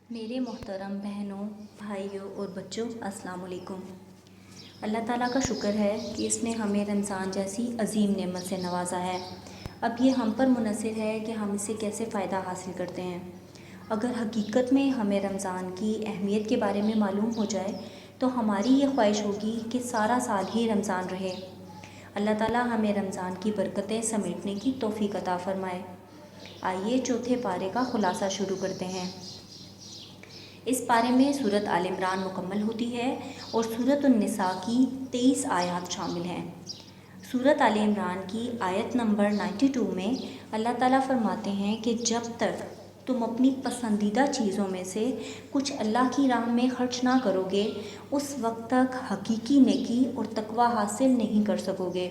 میرے محترم بہنوں، بھائیوں اور بچوں، السلام علیکم۔ اللہ تعالیٰ کا شکر ہے کہ اس نے ہمیں رمضان جیسی عظیم نعمت سے نوازا ہے۔ اب یہ ہم پر منحصر ہے کہ ہم اس سے کیسے فائدہ حاصل کرتے ہیں۔ اگر حقیقت میں ہمیں رمضان کی اہمیت کے بارے میں معلوم ہو جائے تو ہماری یہ خواہش ہوگی کہ سارا سال ہی رمضان رہے۔ اللہ تعالیٰ ہمیں رمضان کی برکتیں سمیٹنے کی توفیق عطا فرمائے۔ آئیے چوتھے پارے کا خلاصہ شروع کرتے ہیں۔ اس پارے میں سورۃ آل عمران مکمل ہوتی ہے اور سورۃ النساء کی 23 آیات شامل ہیں۔ سورۃ آل عمران کی آیت نمبر 92 میں اللہ تعالیٰ فرماتے ہیں کہ جب تک تم اپنی پسندیدہ چیزوں میں سے کچھ اللہ کی راہ میں خرچ نہ کرو گے، اس وقت تک حقیقی نیکی اور تقوی حاصل نہیں کر سکو گے۔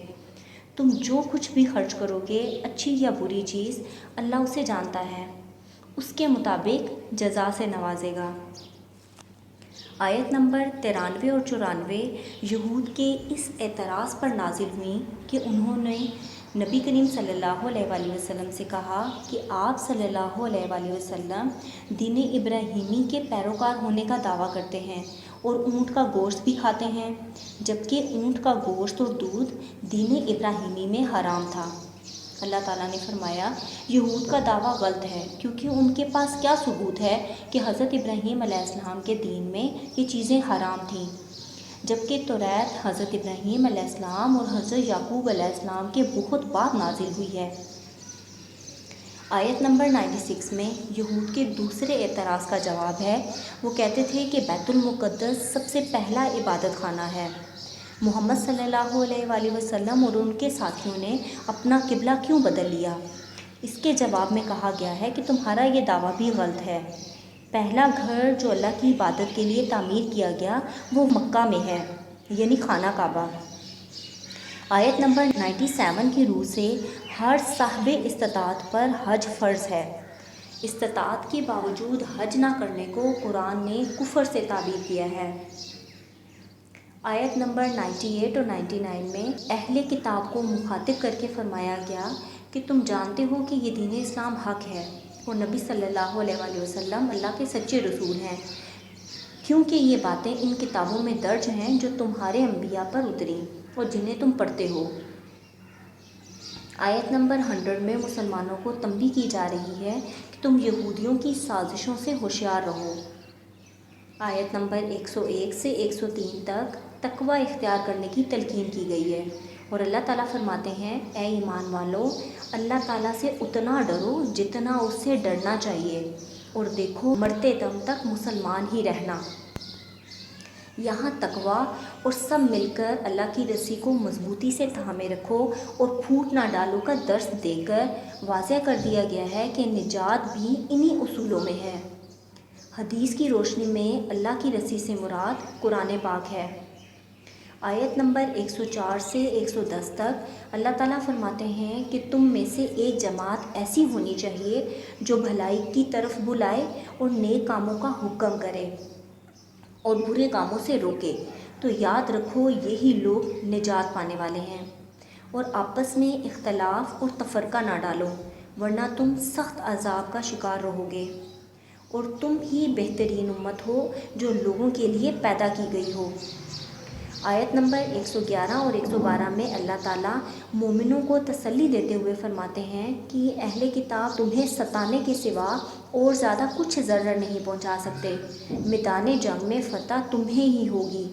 تم جو کچھ بھی خرچ کرو گے، اچھی یا بری چیز، اللہ اسے جانتا ہے، اس کے مطابق جزا سے نوازے گا۔ آیت نمبر 93 اور 94 یہود کے اس اعتراض پر نازل ہوئیں کہ انہوں نے نبی کریم صلی اللہ علیہ وآلہ وسلم سے کہا کہ آپ صلی اللہ علیہ وآلہ وسلم دین ابراہیمی کے پیروکار ہونے کا دعویٰ کرتے ہیں اور اونٹ کا گوشت بھی کھاتے ہیں، جبکہ اونٹ کا گوشت اور دودھ دین ابراہیمی میں حرام تھا۔ اللہ تعالیٰ نے فرمایا، یہود کا دعویٰ غلط ہے، کیونکہ ان کے پاس کیا ثبوت ہے کہ حضرت ابراہیم علیہ السلام کے دین میں یہ چیزیں حرام تھیں، جبکہ توریت حضرت ابراہیم علیہ السلام اور حضرت یعقوب علیہ السلام کے بہت بعد نازل ہوئی ہے۔ آیت نمبر 96 میں یہود کے دوسرے اعتراض کا جواب ہے۔ وہ کہتے تھے کہ بیت المقدس سب سے پہلا عبادت خانہ ہے، محمد صلی اللہ علیہ وآلہ وسلم اور ان کے ساتھیوں نے اپنا قبلہ کیوں بدل لیا؟ اس کے جواب میں کہا گیا ہے کہ تمہارا یہ دعویٰ بھی غلط ہے۔ پہلا گھر جو اللہ کی عبادت کے لیے تعمیر کیا گیا وہ مکہ میں ہے، یعنی خانہ کعبہ۔ آیت نمبر 97 کی روح سے ہر صاحب استطاعت پر حج فرض ہے۔ استطاعت کے باوجود حج نہ کرنے کو قرآن نے کفر سے تعبیر کیا ہے۔ آیت نمبر 98 اور 99 میں اہل کتاب کو مخاطب کر کے فرمایا گیا کہ تم جانتے ہو کہ یہ دین اسلام حق ہے اور نبی صلی اللہ علیہ وآلہ وسلم اللہ کے سچے رسول ہیں، کیونکہ یہ باتیں ان کتابوں میں درج ہیں جو تمہارے انبیاء پر اتریں اور جنہیں تم پڑھتے ہو۔ آیت نمبر 100 میں مسلمانوں کو تنبیہ کی جا رہی ہے کہ تم یہودیوں کی سازشوں سے ہوشیار رہو۔ آیت نمبر 101 سے 103 تک تقوی اختیار کرنے کی تلقین کی گئی ہے، اور اللہ تعالیٰ فرماتے ہیں، اے ایمان والو، اللہ تعالیٰ سے اتنا ڈرو جتنا اس سے ڈرنا چاہیے، اور دیکھو مرتے دم تک مسلمان ہی رہنا۔ یہاں تقوی اور سب مل کر اللہ کی رسی کو مضبوطی سے تھامے رکھو اور پھوٹ نہ ڈالو کا درس دے کر واضح کر دیا گیا ہے کہ نجات بھی انہی اصولوں میں ہے۔ حدیث کی روشنی میں اللہ کی رسی سے مراد قرآن پاک ہے۔ آیت نمبر 104 سے 110 تک اللہ تعالیٰ فرماتے ہیں کہ تم میں سے ایک جماعت ایسی ہونی چاہیے جو بھلائی کی طرف بلائے اور نیک کاموں کا حکم کرے اور برے کاموں سے روکے، تو یاد رکھو یہی لوگ نجات پانے والے ہیں۔ اور آپس میں اختلاف اور تفرقہ نہ ڈالو، ورنہ تم سخت عذاب کا شکار رہو گے، اور تم ہی بہترین امت ہو جو لوگوں کے لیے پیدا کی گئی ہو۔ آیت نمبر 111 اور 112 میں اللہ تعالیٰ مومنوں کو تسلی دیتے ہوئے فرماتے ہیں کہ اہل کتاب تمہیں ستانے کے سوا اور زیادہ کچھ ضرر نہیں پہنچا سکتے، میدان جنگ میں فتح تمہیں ہی ہوگی،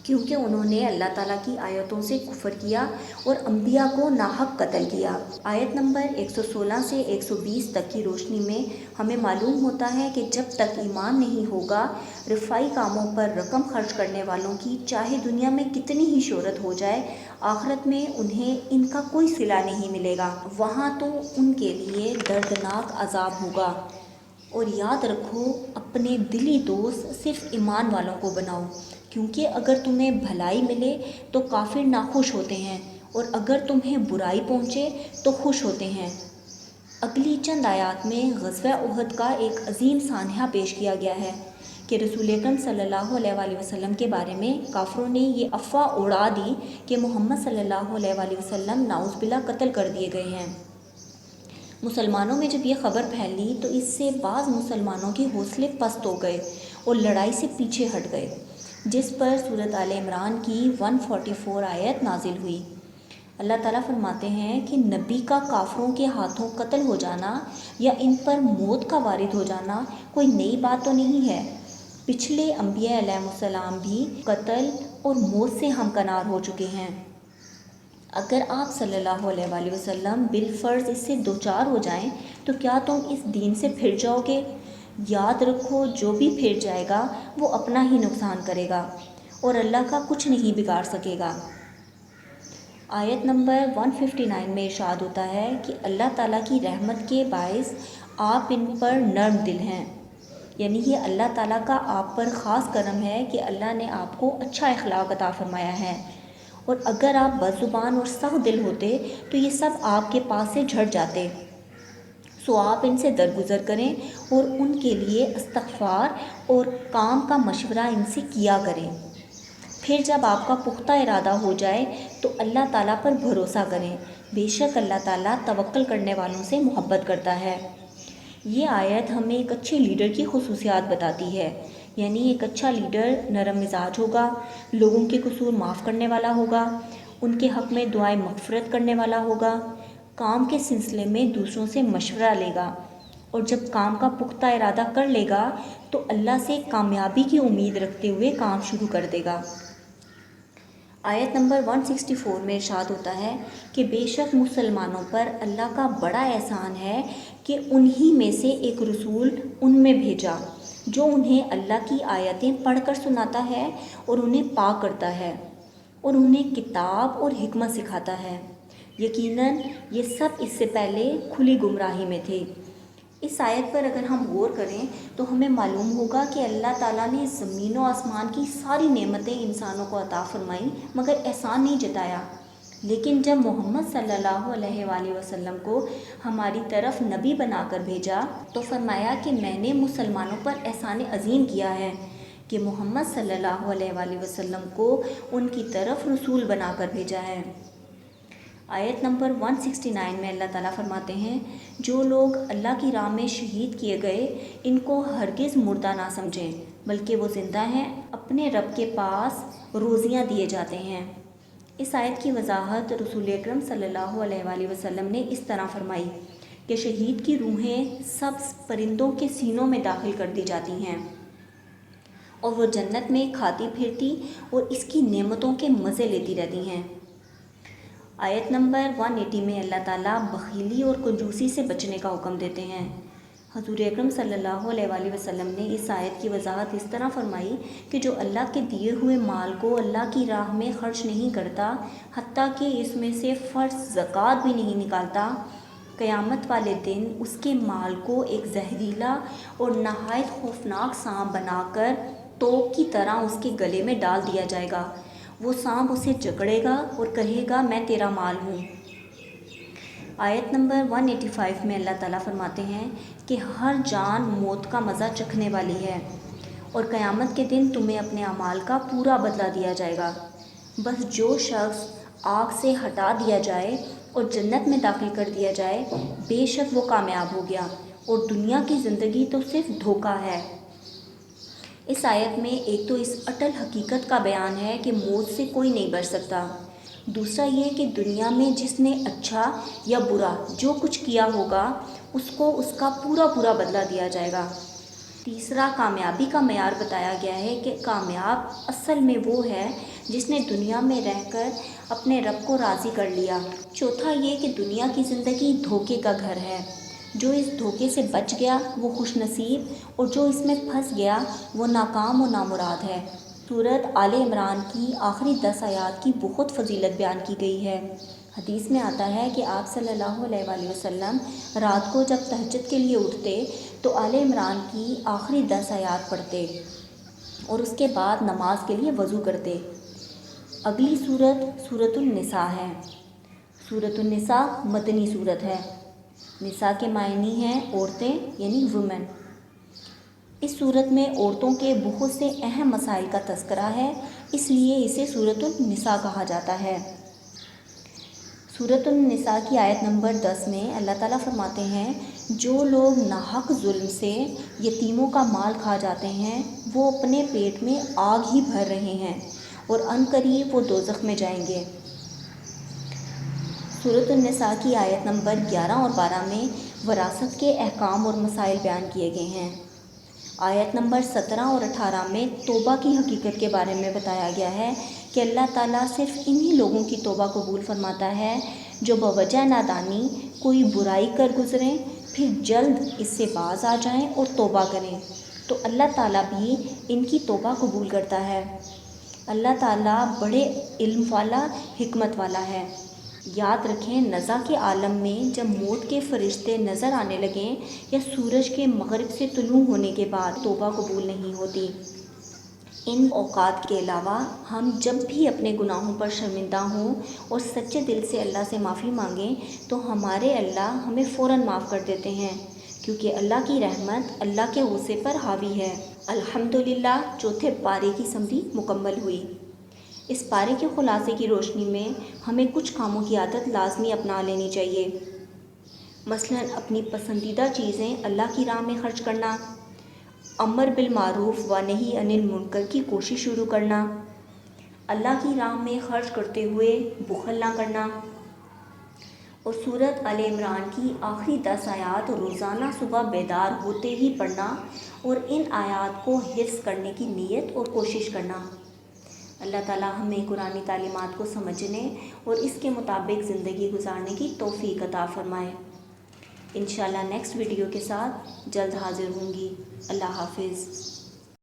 کیونکہ انہوں نے اللہ تعالیٰ کی آیتوں سے کفر کیا اور انبیاء کو ناحق قتل کیا۔ آیت نمبر 116 سے 120 تک کی روشنی میں ہمیں معلوم ہوتا ہے کہ جب تک ایمان نہیں ہوگا، رفائی کاموں پر رقم خرچ کرنے والوں کی چاہے دنیا میں کتنی ہی شہرت ہو جائے، آخرت میں انہیں ان کا کوئی صلہ نہیں ملے گا، وہاں تو ان کے لیے دردناک عذاب ہوگا۔ اور یاد رکھو، اپنے دلی دوست صرف ایمان والوں کو بناؤ، کیونکہ اگر تمہیں بھلائی ملے تو کافر ناخوش ہوتے ہیں، اور اگر تمہیں برائی پہنچے تو خوش ہوتے ہیں۔ اگلی چند آیات میں غزوہ احد کا ایک عظیم سانحہ پیش کیا گیا ہے کہ رسول اکرم صلی اللہ علیہ وآلہ وسلم کے بارے میں کافروں نے یہ افواہ اڑا دی کہ محمد صلی اللہ علیہ وآلہ وسلم نعوذ باللہ قتل کر دیے گئے ہیں۔ مسلمانوں میں جب یہ خبر پھیلی تو اس سے بعض مسلمانوں کے حوصلے پست ہو گئے اور لڑائی سے پیچھے ہٹ گئے، جس پر سورۃ آل عمران کی 144 آیت نازل ہوئی۔ اللہ تعالیٰ فرماتے ہیں کہ نبی کا کافروں کے ہاتھوں قتل ہو جانا یا ان پر موت کا وارد ہو جانا کوئی نئی بات تو نہیں ہے، پچھلے انبیاء علیہ السلام بھی قتل اور موت سے ہمکنار ہو چکے ہیں۔ اگر آپ صلی اللہ علیہ وآلہ وسلم بالفرض اس سے دوچار ہو جائیں تو کیا تم اس دین سے پھر جاؤ گے؟ یاد رکھو، جو بھی پھر جائے گا وہ اپنا ہی نقصان کرے گا اور اللہ کا کچھ نہیں بگاڑ سکے گا۔ آیت نمبر 159 میں ارشاد ہوتا ہے کہ اللہ تعالیٰ کی رحمت کے باعث آپ ان پر نرم دل ہیں، یعنی یہ اللہ تعالیٰ کا آپ پر خاص کرم ہے کہ اللہ نے آپ کو اچھا اخلاق عطا فرمایا ہے، اور اگر آپ بد زبان اور سخت دل ہوتے تو یہ سب آپ کے پاس سے جھٹ جاتے۔ سو آپ ان سے درگزر کریں اور ان کے لیے استغفار اور کام کا مشورہ ان سے کیا کریں۔ پھر جب آپ کا پختہ ارادہ ہو جائے تو اللہ تعالیٰ پر بھروسہ کریں، بے شک اللہ تعالیٰ توکل کرنے والوں سے محبت کرتا ہے۔ یہ آیت ہمیں ایک اچھے لیڈر کی خصوصیات بتاتی ہے، یعنی ایک اچھا لیڈر نرم مزاج ہوگا، لوگوں کے قصور معاف کرنے والا ہوگا، ان کے حق میں دعائیں مغفرت کرنے والا ہوگا، کام کے سلسلے میں دوسروں سے مشورہ لے گا، اور جب کام کا پختہ ارادہ کر لے گا تو اللہ سے کامیابی کی امید رکھتے ہوئے کام شروع کر دے گا۔ آیت نمبر 164 میں ارشاد ہوتا ہے کہ بے شک مسلمانوں پر اللہ کا بڑا احسان ہے کہ انہی میں سے ایک رسول ان میں بھیجا جو انہیں اللہ کی آیتیں پڑھ کر سناتا ہے اور انہیں پاک کرتا ہے اور انہیں کتاب اور حکمت سکھاتا ہے۔ یقیناً یہ سب اس سے پہلے کھلی گمراہی میں تھے۔ اس آیت پر اگر ہم غور کریں تو ہمیں معلوم ہوگا کہ اللہ تعالیٰ نے زمین و آسمان کی ساری نعمتیں انسانوں کو عطا فرمائیں مگر احسان نہیں جتایا، لیکن جب محمد صلی اللہ علیہ وآلہ وسلم کو ہماری طرف نبی بنا کر بھیجا تو فرمایا کہ میں نے مسلمانوں پر احسان عظیم کیا ہے کہ محمد صلی اللہ علیہ وآلہ وسلم کو ان کی طرف رسول بنا کر بھیجا ہے۔ آیت نمبر 169 میں اللہ تعالیٰ فرماتے ہیں جو لوگ اللہ کی راہ میں شہید کیے گئے ان کو ہرگز مردہ نہ سمجھیں بلکہ وہ زندہ ہیں، اپنے رب کے پاس روزیاں دیے جاتے ہیں۔ اس آیت کی وضاحت رسول اکرم صلی اللہ علیہ وآلہ وسلم نے اس طرح فرمائی کہ شہید کی روحیں سبز پرندوں کے سینوں میں داخل کر دی جاتی ہیں اور وہ جنت میں کھاتی پھرتی اور اس کی نعمتوں کے مزے لیتی رہتی ہیں۔ آیت نمبر 180 میں اللہ تعالیٰ بخیلی اور کنجوسی سے بچنے کا حکم دیتے ہیں۔ حضور اکرم صلی اللہ علیہ وآلہ وسلم نے اس آیت کی وضاحت اس طرح فرمائی کہ جو اللہ کے دیے ہوئے مال کو اللہ کی راہ میں خرچ نہیں کرتا، حتیٰ کہ اس میں سے فرض زکوٰۃ بھی نہیں نکالتا، قیامت والے دن اس کے مال کو ایک زہریلا اور نہایت خوفناک سانپ بنا کر توق کی طرح اس کے گلے میں ڈال دیا جائے گا۔ وہ سانپ اسے جکڑے گا اور کہے گا میں تیرا مال ہوں۔ آیت نمبر 185 میں اللہ تعالیٰ فرماتے ہیں کہ ہر جان موت کا مزہ چکھنے والی ہے اور قیامت کے دن تمہیں اپنے اعمال کا پورا بدلہ دیا جائے گا۔ بس جو شخص آگ سے ہٹا دیا جائے اور جنت میں داخل کر دیا جائے بے شک وہ کامیاب ہو گیا، اور دنیا کی زندگی تو صرف دھوکہ ہے۔ اس آیت میں ایک تو اس اٹل حقیقت کا بیان ہے کہ موت سے کوئی نہیں بچ سکتا، دوسرا یہ کہ دنیا میں جس نے اچھا یا برا جو کچھ کیا ہوگا اس کو اس کا پورا بدلہ دیا جائے گا، تیسرا کامیابی کا معیار بتایا گیا ہے کہ کامیاب اصل میں وہ ہے جس نے دنیا میں رہ کر اپنے رب کو راضی کر لیا، چوتھا یہ کہ دنیا کی زندگی دھوکے کا گھر ہے، جو اس دھوکے سے بچ گیا وہ خوش نصیب اور جو اس میں پھنس گیا وہ ناکام و نامراد ہے۔ سورۃ آل عمران کی آخری 10 آیات کی بہت فضیلت بیان کی گئی ہے۔ حدیث میں آتا ہے کہ آپ صلی اللہ علیہ وآلہ وسلم رات کو جب تہجد کے لیے اٹھتے تو آل عمران کی آخری 10 آیات پڑھتے اور اس کے بعد نماز کے لیے وضو کرتے۔ اگلی سورت سورۃ النساء ہے۔ سورۃ النساء مدنی سورت ہے۔ نساء کے معنی ہیں عورتیں یعنی وومن۔ اس صورت میں عورتوں کے بہت سے اہم مسائل کا تذکرہ ہے، اس لیے اسے سورۃ النساء کہا جاتا ہے۔ سورۃ النساء کی آیت نمبر 10 میں اللہ تعالیٰ فرماتے ہیں جو لوگ ناحق ظلم سے یتیموں کا مال کھا جاتے ہیں وہ اپنے پیٹ میں آگ ہی بھر رہے ہیں اور عنقریب وہ دوزخ میں جائیں گے۔ سورۃ النساء کی آیت نمبر 11 اور 12 میں وراثت کے احکام اور مسائل بیان کیے گئے ہیں۔ آیت نمبر 17 اور 18 میں توبہ کی حقیقت کے بارے میں بتایا گیا ہے کہ اللہ تعالیٰ صرف انہی لوگوں کی توبہ قبول فرماتا ہے جو بوجہ نادانی کوئی برائی کر گزریں پھر جلد اس سے باز آ جائیں اور توبہ کریں، تو اللہ تعالیٰ بھی ان کی توبہ قبول کرتا ہے۔ اللہ تعالیٰ بڑے علم والا، حکمت والا ہے۔ یاد رکھیں نزع کے عالم میں جب موت کے فرشتے نظر آنے لگیں یا سورج کے مغرب سے طلوع ہونے کے بعد توبہ قبول نہیں ہوتی۔ ان اوقات کے علاوہ ہم جب بھی اپنے گناہوں پر شرمندہ ہوں اور سچے دل سے اللہ سے معافی مانگیں تو ہمارے اللہ ہمیں فوراً معاف کر دیتے ہیں، کیونکہ اللہ کی رحمت اللہ کے غصے پر حاوی ہے۔ الحمدللہ، چوتھے پارے کی سمری مکمل ہوئی۔ اس پارے کے خلاصے کی روشنی میں ہمیں کچھ کاموں کی عادت لازمی اپنا لینی چاہیے، مثلاً اپنی پسندیدہ چیزیں اللہ کی راہ میں خرچ کرنا، امر بالمعروف و نہی عن المنکر کی کوشش شروع کرنا، اللہ کی راہ میں خرچ کرتے ہوئے بخل نہ کرنا، اور سورۃ آل عمران کی آخری 10 آیات روزانہ صبح بیدار ہوتے ہی پڑھنا اور ان آیات کو حفظ کرنے کی نیت اور کوشش کرنا۔ اللہ تعالیٰ ہمیں قرآنی تعلیمات کو سمجھنے اور اس کے مطابق زندگی گزارنے کی توفیق عطا فرمائے۔ انشاءاللہ نیکسٹ ویڈیو کے ساتھ جلد حاضر ہوں گی۔ اللہ حافظ۔